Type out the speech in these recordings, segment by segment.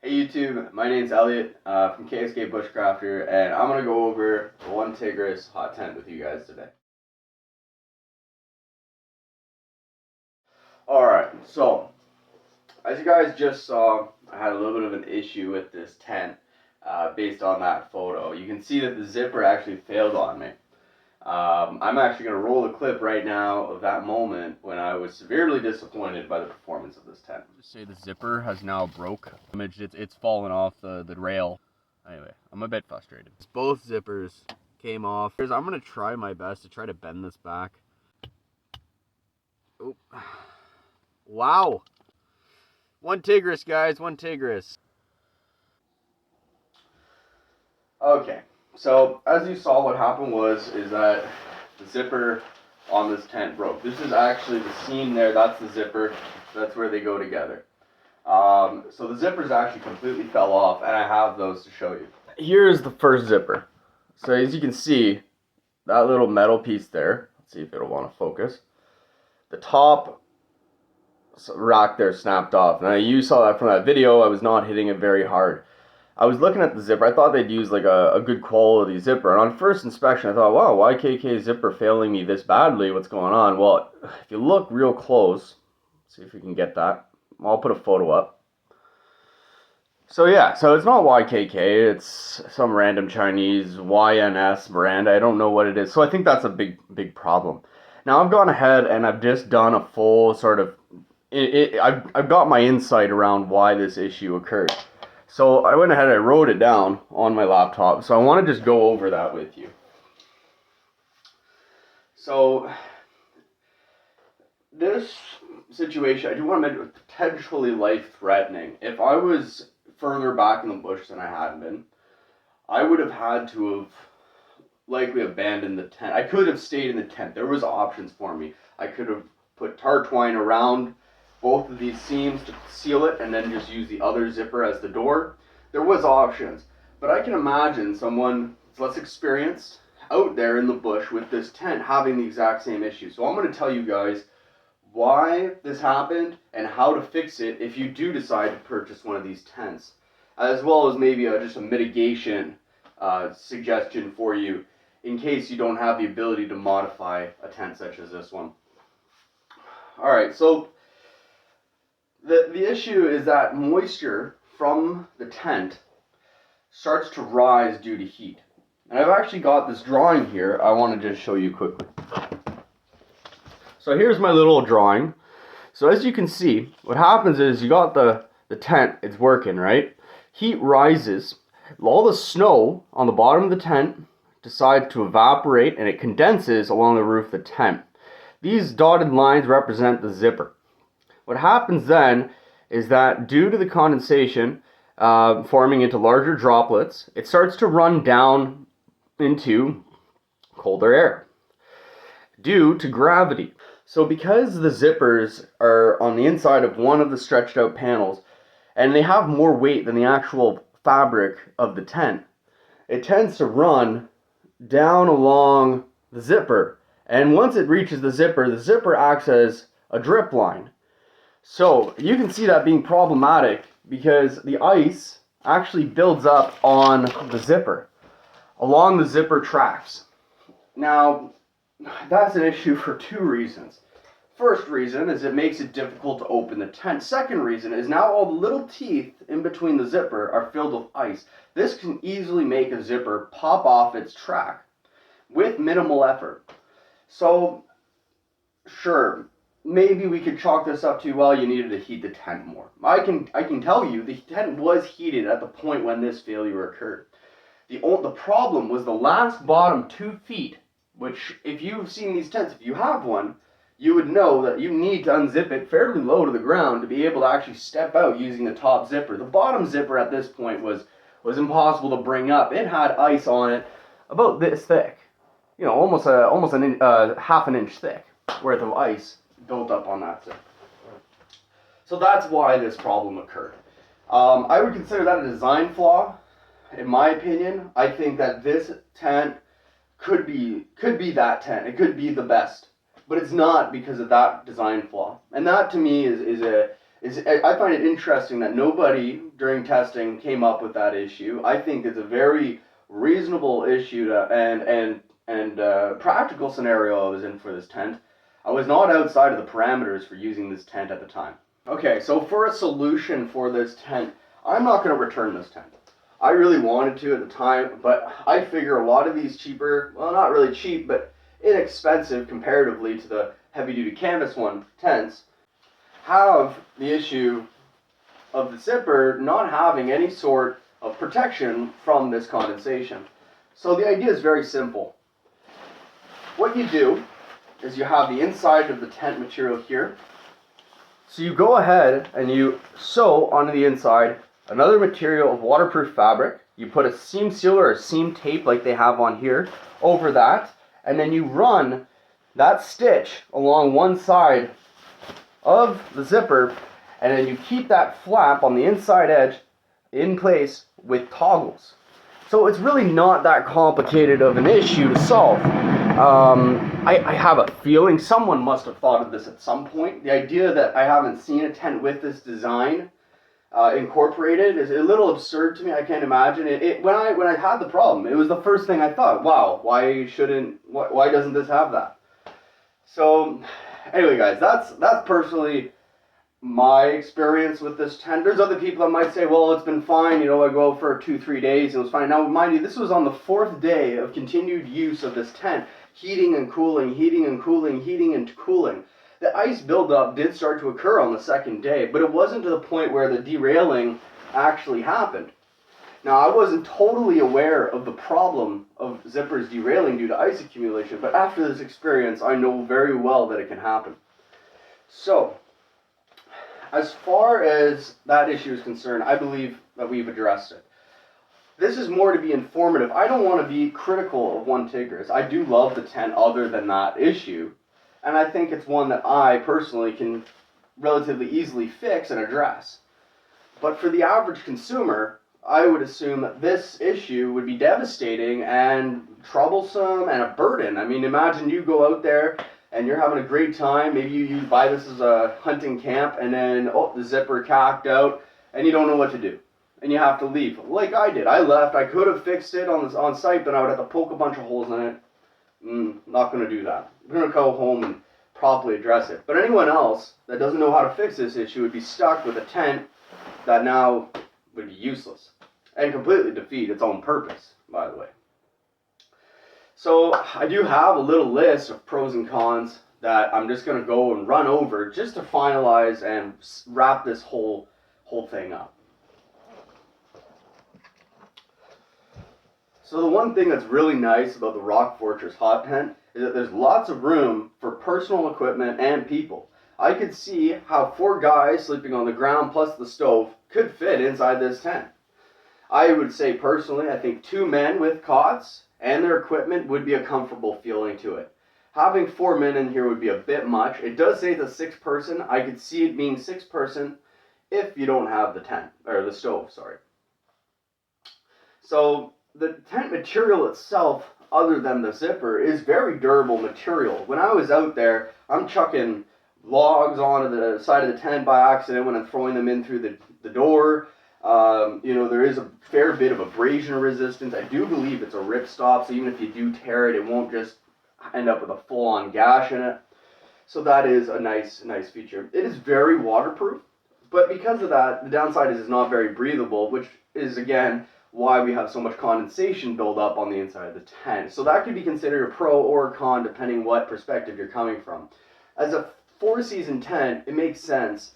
Hey YouTube, my name's Elliot from KSKBushcrafter, and I'm going to go over the One Tigris hot tent with you guys today. Alright, so as you guys just saw, I had a little bit of an issue with this tent based on that photo. You can see that the zipper actually failed on me. I'm actually going to roll a clip right now of that moment when I was severely disappointed by the performance of this tent. Just say the zipper has now broke. It's fallen off the rail. Anyway, I'm a bit frustrated. Both zippers came off. I'm going to try my best to try to bend this back. Oh. Wow. One Tigris, guys. One Tigris. Okay. So, as you saw, what happened is that the zipper on this tent broke. This is actually the seam there, that's the zipper, that's where they go together. So the zippers actually completely fell off, and I have those to show you. Here's the first zipper. So as you can see, that little metal piece there, let's see if it'll want to focus. The top rack there snapped off. Now you saw that from that video, I was not hitting it very hard. I was looking at the zipper. I thought they'd use like a good quality zipper. And on first inspection, I thought, wow, why KK zipper failing me this badly? What's going on? Well, if you look real close, see if we can get that. I'll put a photo up. So yeah, so it's not YKK. It's some random Chinese YNS brand. I don't know what it is. So I think that's a big problem. Now I've gone ahead and I've just done a full sort of, I've got my insight around why this issue occurred. So I went ahead and I wrote it down on my laptop. So I want to just go over that with you. So this situation, I do want to mention, it was potentially life-threatening. If I was further back in the bush than I had been, I would have had to have likely abandoned the tent. I could have stayed in the tent. There was options for me. I could have put tar twine around both of these seams to seal it and then just use the other zipper as the door. There was options, but I can imagine someone less experienced out there in the bush with this tent having the exact same issue. So I'm going to tell you guys why this happened and how to fix it if you do decide to purchase one of these tents, as well as maybe just a mitigation suggestion for you in case you don't have the ability to modify a tent such as this one. Alright, so the issue is that moisture from the tent starts to rise due to heat. And I've actually got this drawing here I want to just show you quickly. So here's my little drawing. So as you can see, what happens is you got the tent, it's working, right? Heat rises, all the snow on the bottom of the tent decides to evaporate and it condenses along the roof of the tent. These dotted lines represent the zipper. What happens then is that due to the condensation forming into larger droplets, it starts to run down into colder air due to gravity. So because the zippers are on the inside of one of the stretched out panels and they have more weight than the actual fabric of the tent, it tends to run down along the zipper. And once it reaches the zipper acts as a drip line. So you can see that being problematic because the ice actually builds up on the zipper, along the zipper tracks. Now, that's an issue for two reasons. First reason is it makes it difficult to open the tent. Second reason is now all the little teeth in between the zipper are filled with ice. This can easily make a zipper pop off its track with minimal effort. So, sure, maybe we could chalk this up to, well, you needed to heat the tent more. I can tell you the tent was heated at the point when this failure occurred. The problem was the last bottom 2 feet, which if you've seen these tents, if you have one, you would know that you need to unzip it fairly low to the ground to be able to actually step out using the top zipper. The bottom zipper at this point was impossible to bring up. It had ice on it about this thick, you know, almost half an inch thick worth of ice built up on that zipper. So that's why this problem occurred. I would consider that a design flaw. In my opinion, I think that this tent could be that tent. It could be the best, but it's not because of that design flaw. And that to me is I find it interesting that nobody during testing came up with that issue. I think it's a very reasonable issue and practical scenario I was in for this tent. I was not outside of the parameters for using this tent at the time. Okay, so for a solution for this tent, I'm not going to return this tent. I really wanted to at the time, but I figure a lot of these cheaper, well, not really cheap, but inexpensive comparatively to the heavy-duty canvas tents, have the issue of the zipper not having any sort of protection from this condensation. So the idea is very simple. What you do is you have the inside of the tent material here. So you go ahead and you sew onto the inside another material of waterproof fabric. You put a seam sealer or seam tape like they have on here over that, and then you run that stitch along one side of the zipper, and then you keep that flap on the inside edge in place with toggles. So it's really not that complicated of an issue to solve. I have a feeling someone must have thought of this at some point. The idea that I haven't seen a tent with this design incorporated is a little absurd to me. I can't imagine it. When I had the problem, it was the first thing I thought. Wow, why doesn't this have that? So anyway, guys, that's personally my experience with this tent. There's other people that might say, well, it's been fine, you know, I go for 2-3 days and it was fine. Now, mind you, this was on the 4th day of continued use of this tent, heating and cooling, heating and cooling, heating and cooling. The ice buildup did start to occur on the 2nd day, but it wasn't to the point where the derailing actually happened. Now, I wasn't totally aware of the problem of zippers derailing due to ice accumulation, but after this experience, I know very well that it can happen. So, as far as that issue is concerned, I believe that we've addressed it. This is more to be informative. I don't want to be critical of One Tigris. I do love the tent other than that issue, and I think it's one that I personally can relatively easily fix and address. But for the average consumer, I would assume that this issue would be devastating and troublesome and a burden. I mean, imagine you go out there and you're having a great time. Maybe you buy this as a hunting camp, and then, oh, the zipper cacked out, and you don't know what to do. And you have to leave. Like I did. I left. I could have fixed it on site, but I would have to poke a bunch of holes in it. Not going to do that. I'm going to go home and properly address it. But anyone else that doesn't know how to fix this issue would be stuck with a tent that now would be useless and completely defeat its own purpose, by the way. So I do have a little list of pros and cons that I'm just going to go and run over just to finalize and wrap this whole thing up. So the one thing that's really nice about the Rock Fortress hot tent is that there's lots of room for personal equipment and people. I could see how 4 guys sleeping on the ground plus the stove could fit inside this tent. I would say personally, I think 2 men with cots and their equipment would be a comfortable feeling to it. Having 4 men in here would be a bit much. It does say the 6th person. I could see it being 6th person if you don't have the tent, or the stove, sorry. So the tent material itself, other than the zipper, is very durable material. When I was out there, I'm chucking logs onto the side of the tent by accident when I'm throwing them in through the door. You know, there is a fair bit of abrasion resistance. I do believe it's a ripstop, so even if you do tear it, it won't just end up with a full-on gash in it. So that is a nice feature. It is very waterproof, but because of that, the downside is it's not very breathable, which is, again, why we have so much condensation build up on the inside of the tent. So that could be considered a pro or a con, depending what perspective you're coming from. As a 4-season tent, it makes sense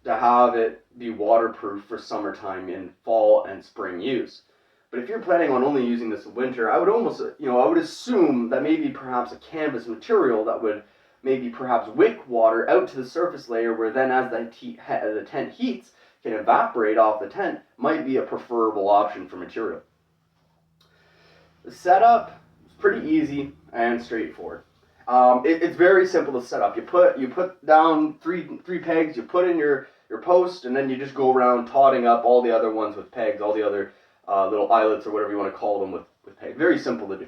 to have it be waterproof for summertime in fall and spring use. But if you're planning on only using this in winter, I would almost, I would assume that maybe perhaps a canvas material that would maybe perhaps wick water out to the surface layer, where then as the tent heats, can evaporate off the tent, might be a preferable option for material. The setup is pretty easy and straightforward. It's very simple to set up. You put down three pegs, you put in your post, and then you just go around totting up all the other ones with pegs, all the other little eyelets or whatever you want to call them with pegs. Very simple to do.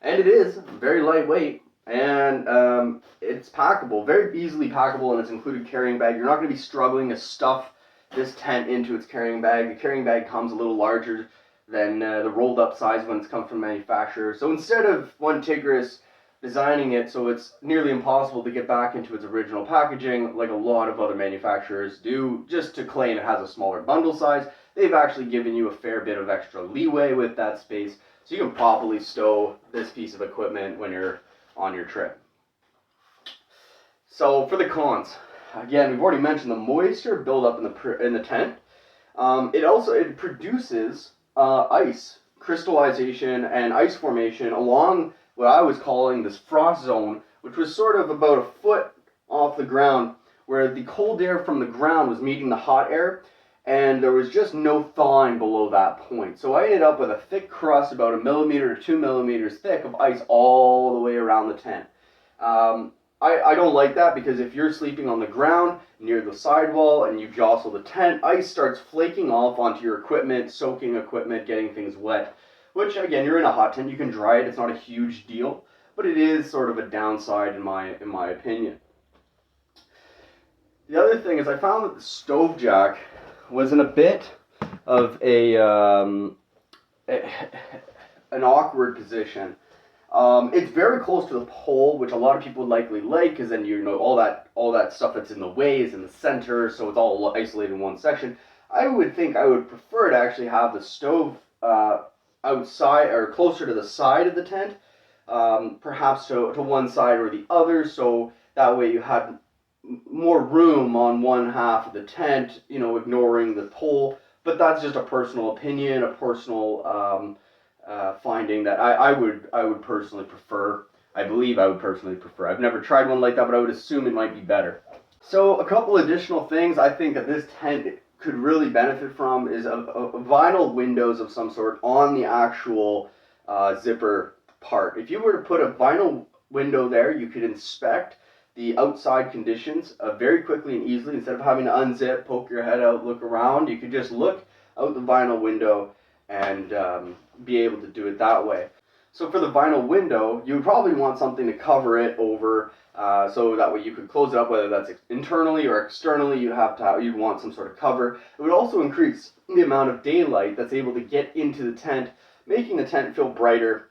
And it is very lightweight, And it's packable, very easily packable in its included carrying bag. You're not going to be struggling to stuff this tent into its carrying bag. The carrying bag comes a little larger than the rolled up size when it's come from manufacturer. So instead of One Tigris designing it so it's nearly impossible to get back into its original packaging, like a lot of other manufacturers do, just to claim it has a smaller bundle size, they've actually given you a fair bit of extra leeway with that space, so you can properly stow this piece of equipment when you're on your trip. So for the cons, again, we've already mentioned the moisture buildup in the tent. It produces ice crystallization and ice formation along what I was calling this frost zone, which was sort of about a foot off the ground, where the cold air from the ground was meeting the hot air, and there was just no thawing below that point. So I ended up with a thick crust, about 1 to 2 millimeters thick, of ice all the way around the tent. I don't like that, because if you're sleeping on the ground near the sidewall and you jostle the tent, ice starts flaking off onto your equipment, soaking equipment, getting things wet. Which, again, you're in a hot tent, you can dry it, it's not a huge deal, but it is sort of a downside in my opinion. The other thing is I found that the stove jack was in a bit of an awkward position. It's very close to the pole, which a lot of people likely like, because then all that stuff that's in the way is in the center, so it's all isolated in one section. I would think I would prefer to actually have the stove outside or closer to the side of the tent, perhaps to one side or the other, so that way you had more room on one half of the tent, ignoring the pole. But that's just a personal opinion, a personal finding that I would personally prefer. I believe I would personally prefer. I've never tried one like that, but I would assume it might be better. So a couple additional things I think that this tent could really benefit from is a vinyl windows of some sort on the actual zipper part. If you were to put a vinyl window there, you could inspect the outside conditions very quickly and easily. Instead of having to unzip, poke your head out, look around, you could just look out the vinyl window and be able to do it that way. So for the vinyl window, you would probably want something to cover it over, so that way you could close it up, whether that's internally or externally. You'd want some sort of cover. It would also increase the amount of daylight that's able to get into the tent, making the tent feel brighter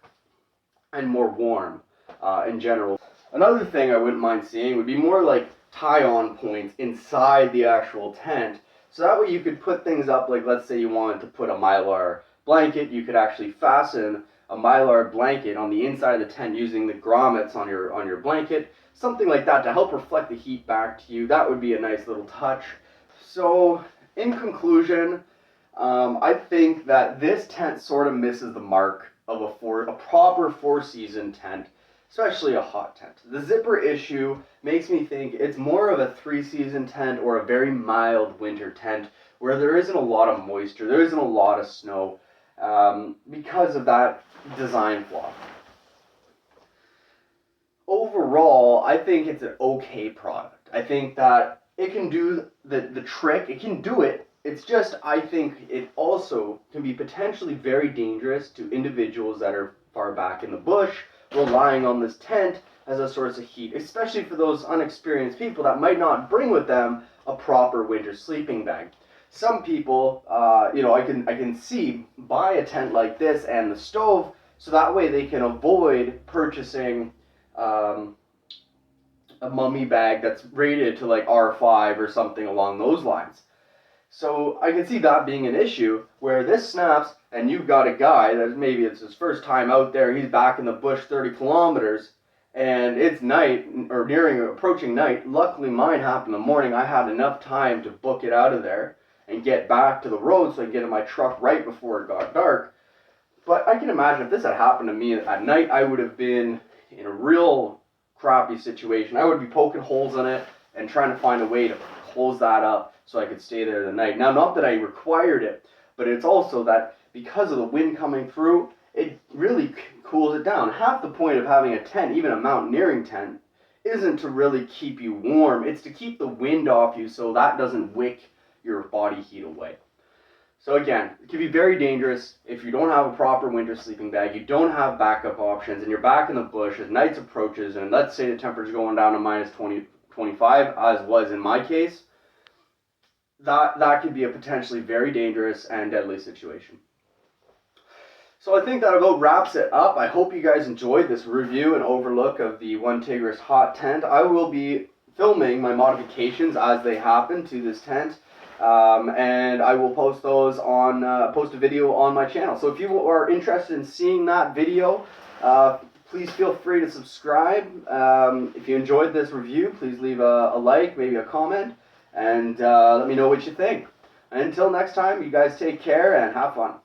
and more warm in general. Another thing I wouldn't mind seeing would be more like tie-on points inside the actual tent, so that way you could put things up, like let's say you wanted to put a Mylar blanket, you could actually fasten a Mylar blanket on the inside of the tent using the grommets on your blanket, something like that to help reflect the heat back to you. That would be a nice little touch. So in conclusion, I think that this tent sort of misses the mark of a proper four-season tent, especially a hot tent. The zipper issue makes me think it's more of a three-season tent or a very mild winter tent where there isn't a lot of moisture, there isn't a lot of snow, because of that design flaw. Overall, I think it's an okay product. I think that it can do the trick, it can do it. It's just, I think it also can be potentially very dangerous to individuals that are far back in the bush, relying on this tent as a source of heat, especially for those unexperienced people that might not bring with them a proper winter sleeping bag. Some people, I can see buy a tent like this and the stove, so that way they can avoid purchasing a mummy bag that's rated to like R5 or something along those lines. So I can see that being an issue where this snaps and you've got a guy that maybe it's his first time out there, he's back in the bush 30 kilometers and it's night or approaching night. Luckily mine happened in the morning. I had enough time to book it out of there and get back to the road so I could get in my truck right before it got dark. But I can imagine if this had happened to me at night, I would have been in a real crappy situation. I would be poking holes in it and trying to find a way to close that up so I could stay there the night. Now, not that I required it, but it's also that because of the wind coming through, it really cools it down. Half the point of having a tent, even a mountaineering tent, isn't to really keep you warm. It's to keep the wind off you so that doesn't wick your body heat away. So again, it can be very dangerous if you don't have a proper winter sleeping bag, you don't have backup options, and you're back in the bush as night approaches, and let's say the temperature's going down to minus 20, 25, as was in my case. That could be a potentially very dangerous and deadly situation. So I think that about wraps it up. I hope you guys enjoyed this review and overlook of the One Tigris hot tent. I will be filming my modifications as they happen to this tent, and I will post those on post a video on my channel. So if you are interested in seeing that video, please feel free to subscribe. If you enjoyed this review, please leave a like, maybe a comment, and let me know what you think. Until next time, you guys take care and have fun.